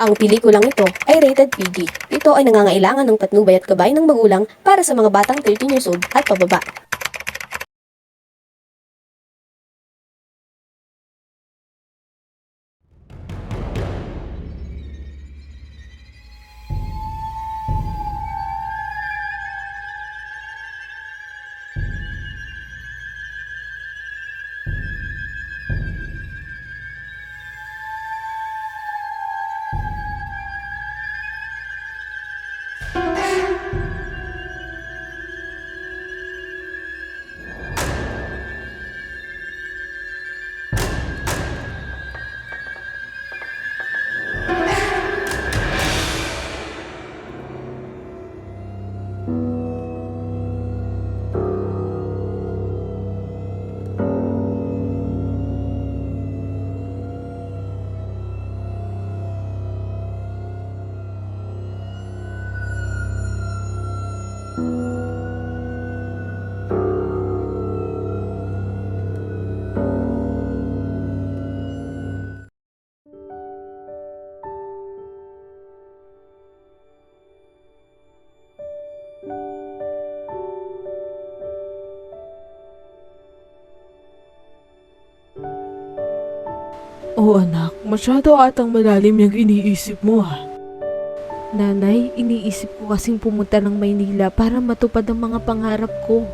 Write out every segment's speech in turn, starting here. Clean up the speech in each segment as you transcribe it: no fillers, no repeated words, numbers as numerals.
Ang pelikulang ito ay rated PG. Ito ay nangangailangan ng patnubay at gabay ng magulang para sa mga batang 13 years old at pababa. Oh anak, masyado atang malalim yung iniisip mo ha. Nanay, iniisip ko kasing pumunta ng Maynila para matupad ang mga pangarap ko.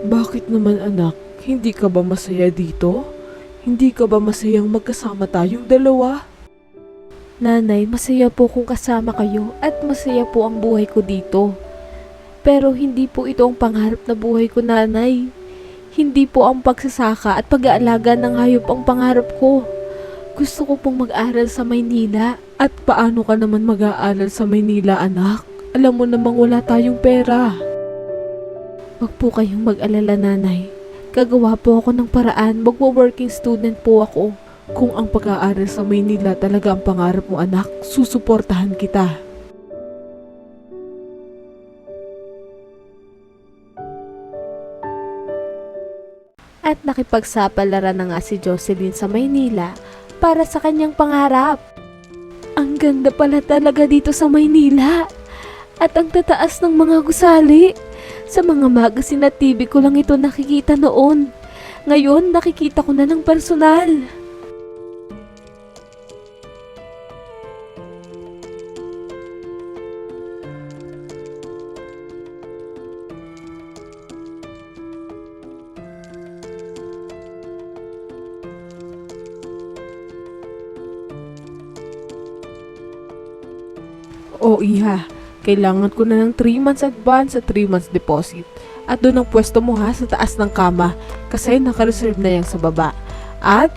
Bakit naman anak, hindi ka ba masaya dito? Hindi ka ba masayang magkasama tayong dalawa? Nanay, masaya po kung kasama kayo at masaya po ang buhay ko dito. Pero hindi po ito ang pangarap na buhay ko, nanay. Hindi po ang pagsasaka at pag-aalaga ng hayop ang pangarap ko. Gusto ko pong mag-aral sa Maynila. At paano ka naman mag-aaral sa Maynila anak? Alam mo namang wala tayong pera. Wag po kayong mag-alala, nanay. Gagawa po ako ng paraan. Magwo-working student po ako. Kung ang pag-aaral sa Maynila talaga ang pangarap mo anak, susuportahan kita. At nakipagsapalaran na nga si Jocelyn sa Maynila para sa kanyang pangarap. Ang ganda pala talaga dito sa Maynila. At ang tataas ng mga gusali. Sa mga magazine at TV ko lang ito nakikita noon. Ngayon nakikita ko na ng personal. O iha, kailangan ko na ng 3 months advance at 3 months deposit. At doon ang pwesto mo ha, sa taas ng kama, kasi naka-reserve na yan sa baba. At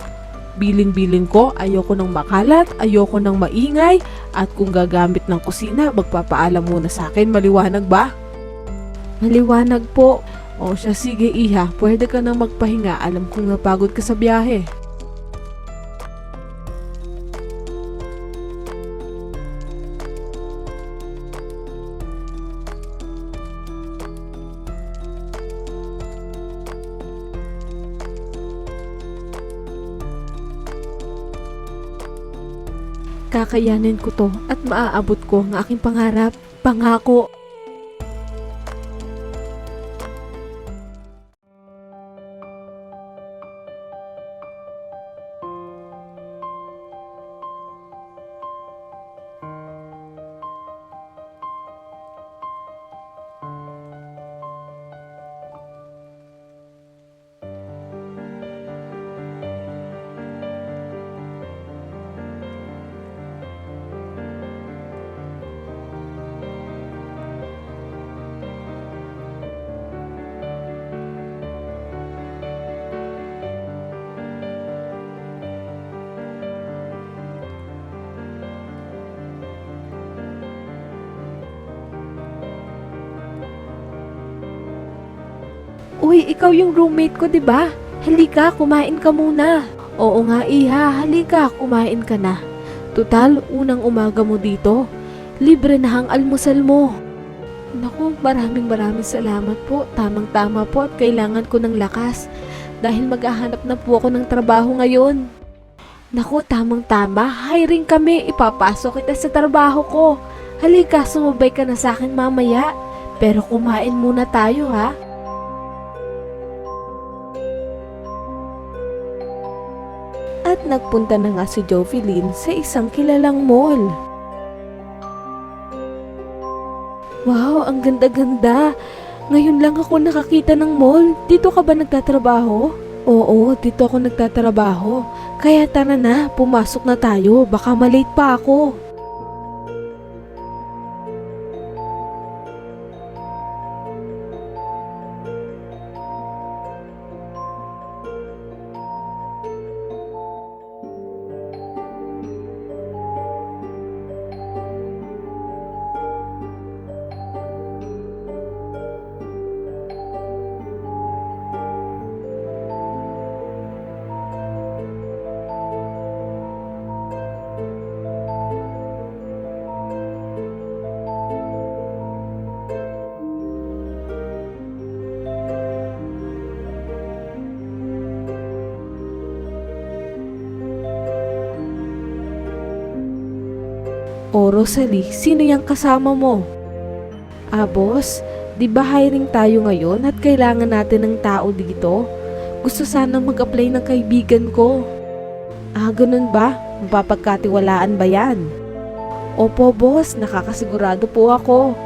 bilin-bilin ko, ayoko ng makalat, ayoko ng maingay, at kung gagamit ng kusina, magpapaalam muna sa akin, maliwanag ba? Maliwanag po. O siya, sige iha, pwede ka nang magpahinga, alam kong napagod ka sa biyahe. Kakayanin ko to at maaabot ko ang aking pangarap. Pangako. Uy, ikaw yung roommate ko, 'di ba? Halika, kumain ka muna. Oo nga, iha, halika, kumain ka na. Tutal, unang umaga mo dito. Libre na ang almusal mo. Naku, maraming salamat po. Tamang-tama po at kailangan ko ng lakas. Dahil maghahanap na po ako ng trabaho ngayon. Naku, tamang-tama. Hiring kami. Ipapasok kita sa trabaho ko. Halika, sumabay ka na sa akin mamaya. Pero kumain muna tayo, ha? At nagpunta na nga si Jovelyn sa isang kilalang mall. Wow, ang ganda-ganda. Ngayon lang ako nakakita ng mall. Dito ka ba nagtatrabaho? Oo, dito ako nagtatrabaho. Kaya tara na, pumasok na tayo. Baka malate pa ako. O Rosalie, sino yung kasama mo? Ah, boss, di ba hiring tayo ngayon at kailangan natin ng tao dito? Gusto sana mag-apply ng kaibigan ko. Ah, ganun ba? Mapapagkatiwalaan ba yan? Opo, boss, nakakasigurado po ako.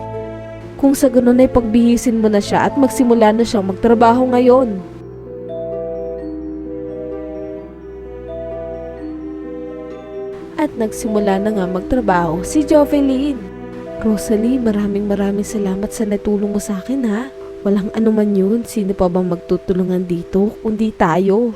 Kung sa ganun ay pagbihisin mo na siya at magsimula na siyang magtrabaho ngayon. At nagsimula na nga magtrabaho si Jovelyn. Rosalie, maraming salamat sa natulong mo sa akin, ha. Walang anuman yun. Sino pa bang magtutulungan dito kundi tayo?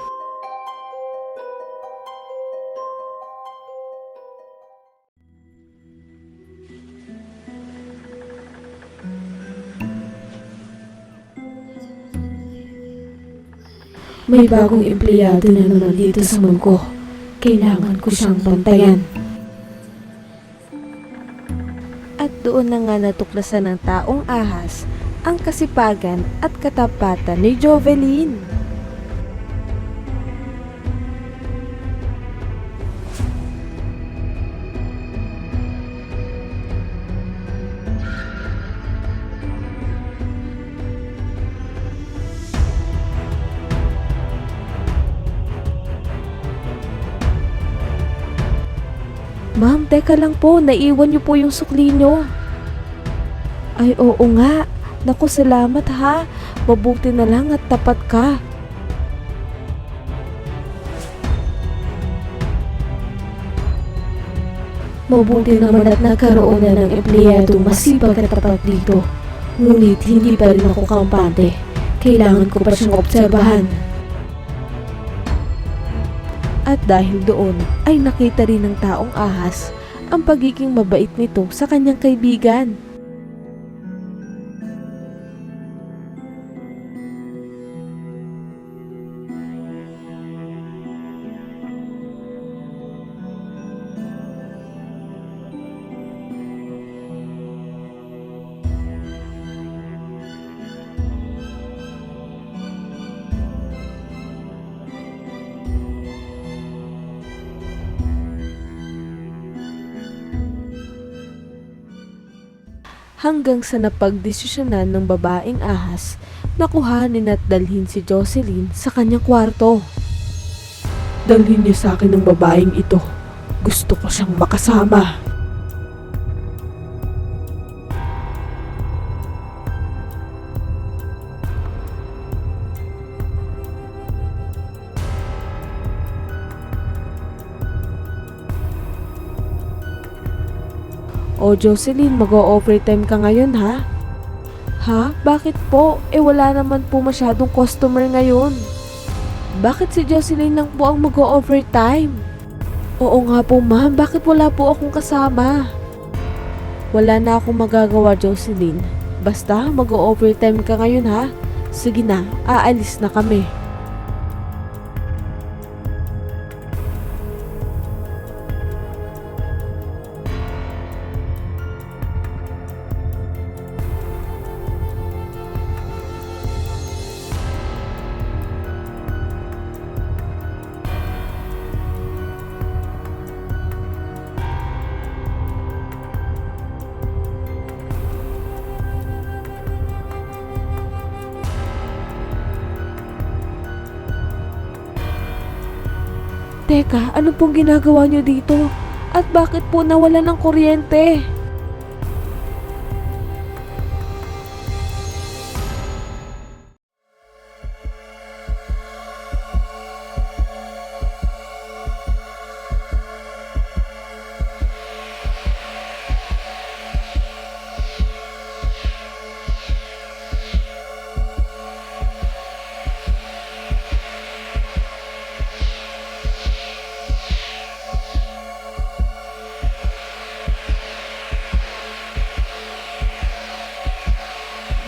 May bagong empleyado na naman dito sa mall ko. Kailangan ko siyang bantayan. At doon na nga natuklasan ng taong ahas ang kasipagan at katapatan ni Jovelyn. Ma'am, teka lang po, naiwan niyo po yung sukli niyo. Ay, oo nga. Naku, salamat ha. Mabuti na lang at tapat ka. Mabuti naman at nagkaroon na ng empleyado masipag at tapat dito. Ngunit hindi pa rin ako kampante. Kailangan ko pa siyang obserbahan. At dahil doon ay nakita rin ng taong ahas ang pagiging mabait nito sa kanyang kaibigan. Hanggang sa napagdesisyonan ng babaeng ahas na kuhanin at dalhin si Jocelyn sa kanyang kwarto. Dalhin niyo sa akin ng babaeng ito. Gusto ko siyang makasama. O Jocelyn, mag-o-overtime ka ngayon ha? Ha? Bakit po? Wala naman po masyadong customer ngayon. Bakit si Jocelyn lang po ang mag-o-overtime? Oo nga po ma'am, bakit wala po akong kasama? Wala na akong magagawa Jocelyn. Basta mag-o-overtime ka ngayon ha? Sige na, aalis na kami. Teka, ano pong ginagawa niyo dito? At bakit po nawala ng kuryente?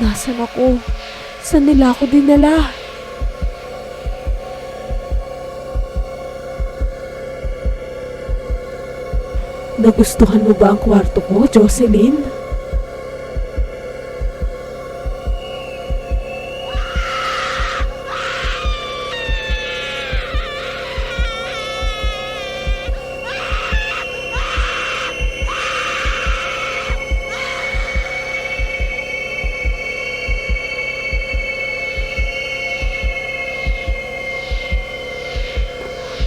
Nasaan ako? Saan nila ako dinala? Nagustuhan mo ba ang kwarto ko, Jocelyn?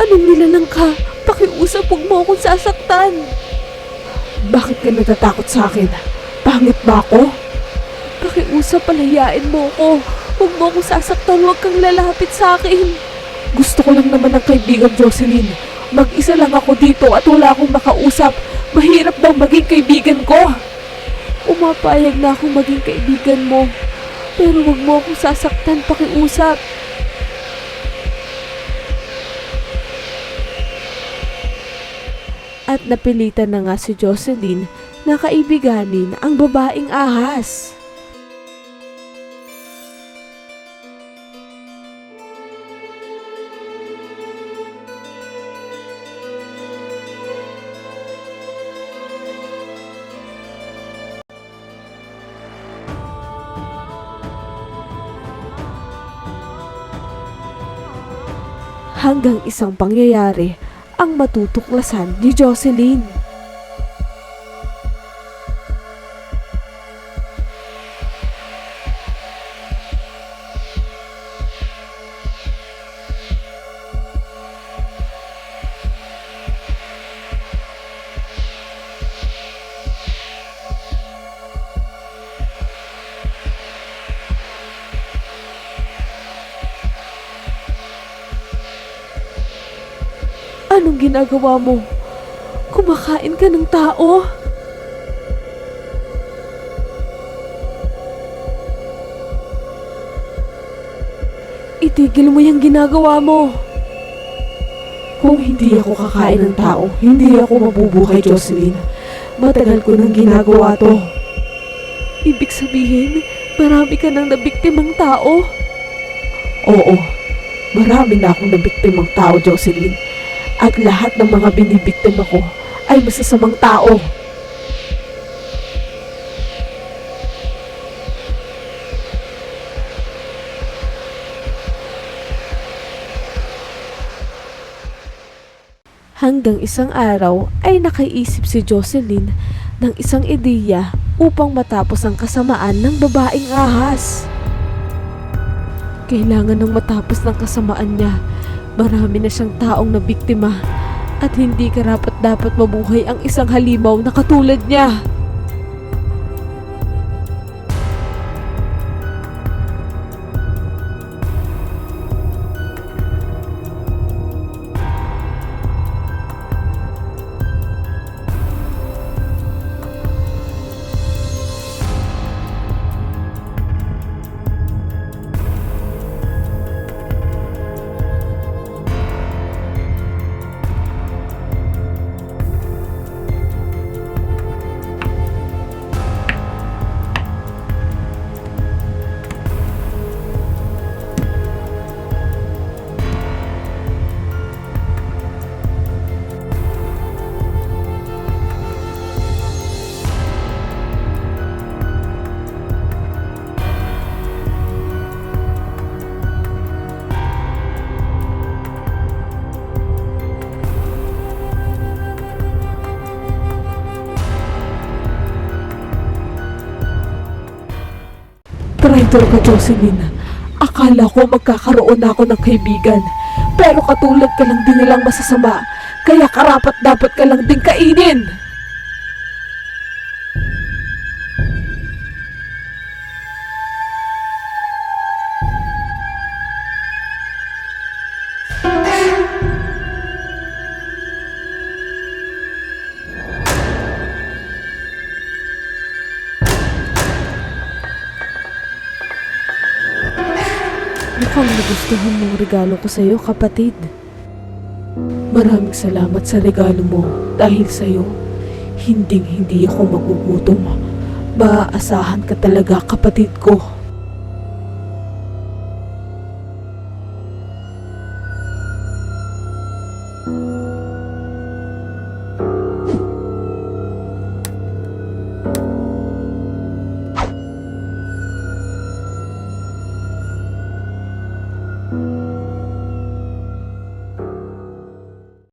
Anong nilalang ka? Pakiusap, huwag mo akong sasaktan. Bakit ka natatakot sa akin? Pangit ba ako? Pakiusap, palayain mo ako. Huwag mo akong sasaktan, huwag kang lalapit sa akin. Gusto ko lang naman ng kaibigan, Jocelyn. Mag-isa lang ako dito at wala akong makausap. Mahirap daw maging kaibigan ko. Umapayag na akong maging kaibigan mo. Pero huwag mo akong sasaktan, pakiusap. At napilitan na nga si Jocelyn na kaibiganin ang babaeng ahas. Hanggang isang pangyayari ang matutuklasan ni Jocelyn. Anong ginagawa mo? Kumakain ka ng tao? Itigil mo yung ginagawa mo. Kung hindi ako kakain ng tao, hindi ako mabubuhay, Jocelyn. Matagal ko nang ginagawa to. Ibig sabihin, marami ka nang nabiktimang tao? Oo, marami na akong nabiktimang tao, Jocelyn. At lahat ng mga binibiktima ko ay masasamang tao. Hanggang isang araw ay nakaisip si Jocelyn ng isang ideya upang matapos ang kasamaan ng babaeng ahas. Kailangan ng matapos ng kasamaan niya. Marami na siyang taong nabiktima at hindi karapat-dapat mabuhay ang isang halimaw na katulad niya. Traitor ka, Jocelyn. Akala ko magkakaroon ako ng kaibigan. Pero katulad ka lang din nilang masasama, kaya karapat dapat ka lang din kainin. Mukhang nagustuhan mo ang regalo ko sa'yo, kapatid. Maraming salamat sa regalo mo. Dahil sa'yo, hindi ako magugutom. Maaasahan ka talaga, kapatid ko.